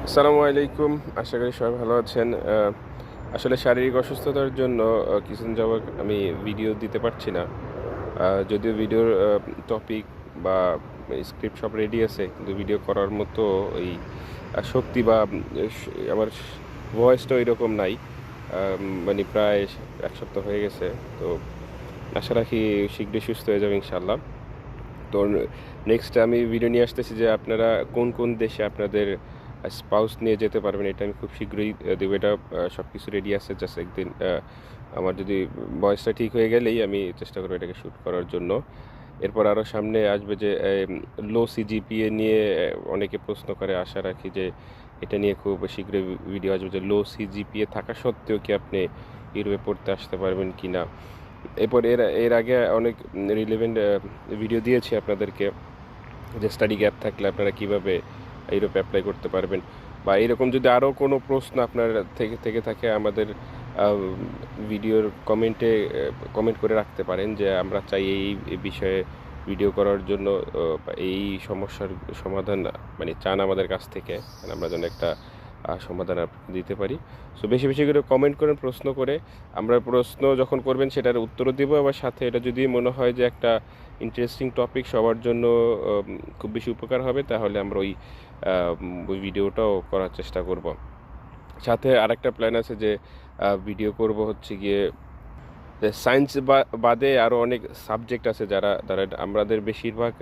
আসসালামু আলাইকুম। আশা করি সবাই ভালো আছেন। আসলে শারীরিক অসুস্থতার জন্য কিছুদিন যাবৎ আমি ভিডিও দিতে পারছি না। যদিও ভিডিওর টপিক বা স্ক্রিপ্ট সব রেডি আছে, কিন্তু ভিডিও করার মতো ওই শক্তি বা আমার ভয়েসটা ওইরকম নাই। মানে প্রায় ১ সপ্তাহ হয়ে গেছে। তো আশা রাখি শীঘ্রই সুস্থ হয়ে যাবো ইনশাআল্লাহ। তো নেক্সট আমি ভিডিও নিয়ে আসতেছি যে আপনারা কোন, কোন দেশে আপনাদের স্পাউস নিয়ে যেতে পারবেন, এটা আমি খুব শীঘ্রই দেব। এটা সবকিছু রেডি আছে। জাস্ট একদিন আমার যদি ভয়েসটা ঠিক হয়ে গেলেই আমি চেষ্টা করব এটাকে শুট করার জন্য। এরপর আরো সামনে আসবে যে লো সিজিপিএ নিয়ে অনেকে প্রশ্ন করে। আশা রাখি যে এটা নিয়ে খুব শীঘ্রই ভিডিও আসবে যে লো সিজিপিএ থাকা সত্ত্বেও কি আপনি ইউরোপে পড়তে আসতে পারবেন কিনা। এরপর এর এর আগে অনেক রিলেভেন্ট ভিডিও দিয়েছি আপনাদেরকে, যে স্টাডি গ্যাপ থাকলে আপনারা কিভাবে ইউরোপে অ্যাপ্লাই করতে পারবেন, বা এরকম যদি আরও কোনো প্রশ্ন আপনার থেকে থেকে থাকে আমাদের ভিডিওর কমেন্টে কমেন্ট করে রাখতে পারেন যে আমরা চাই এই বিষয়ে ভিডিও করার জন্য, বা এই সমস্যার সমাধান মানে চান আমাদের কাছ থেকে, মানে আমরা যেন একটা সমাধান আপনাকে দিতে পারি। সো বেশি বেশি করে কমেন্ট করেন, প্রশ্ন করে। আমরা প্রশ্ন যখন করবেন সেটার উত্তরও দিব, আবার সাথে এটা যদি মনে হয় যে একটা ইন্টারেস্টিং টপিক সবার জন্য খুব বেশি উপকার হবে, তাহলে আমরা ওই ভিডিওটাও করার চেষ্টা করব। সাথে আরেকটা প্ল্যান আছে যে ভিডিও করব হচ্ছে গিয়ে সায়েন্স বাদে আরও অনেক সাবজেক্ট আছে যারা আমাদের বেশিরভাগ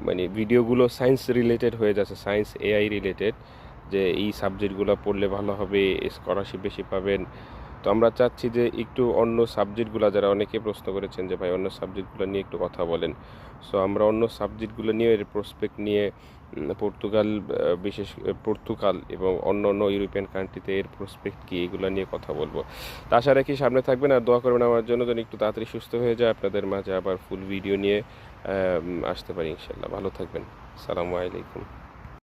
মানে ভিডিওগুলো সায়েন্স রিলেটেড হয়ে যাচ্ছে, সায়েন্স এআই রিলেটেড, যে এই সাবজেক্টগুলো পড়লে ভালো হবে, স্কলারশিপ বেশি পাবেন। তো আমরা চাচ্ছি যে একটু অন্য সাবজেক্টগুলো, যারা অনেকে প্রশ্ন করেছেন যে ভাই অন্য সাবজেক্টগুলো নিয়ে একটু কথা বলেন। সো আমরা অন্য সাবজেক্টগুলো নিয়ে এর প্রসপেক্ট নিয়ে পর্তুগাল এবং অন্য ইউরোপিয়ান কান্ট্রিতে এর প্রসপেক্ট কী, এগুলো নিয়ে কথা বলবো। তা আশা রাখি সামনে থাকবেন, আর দোয়া করবেন আমার জন্য যেন একটু তাড়াতাড়ি সুস্থ হয়ে যায়, আপনাদের মাঝে আবার ফুল ভিডিও নিয়ে আসতে পারি ইনশাল্লাহ। ভালো থাকবেন। আসসালামু আলাইকুম।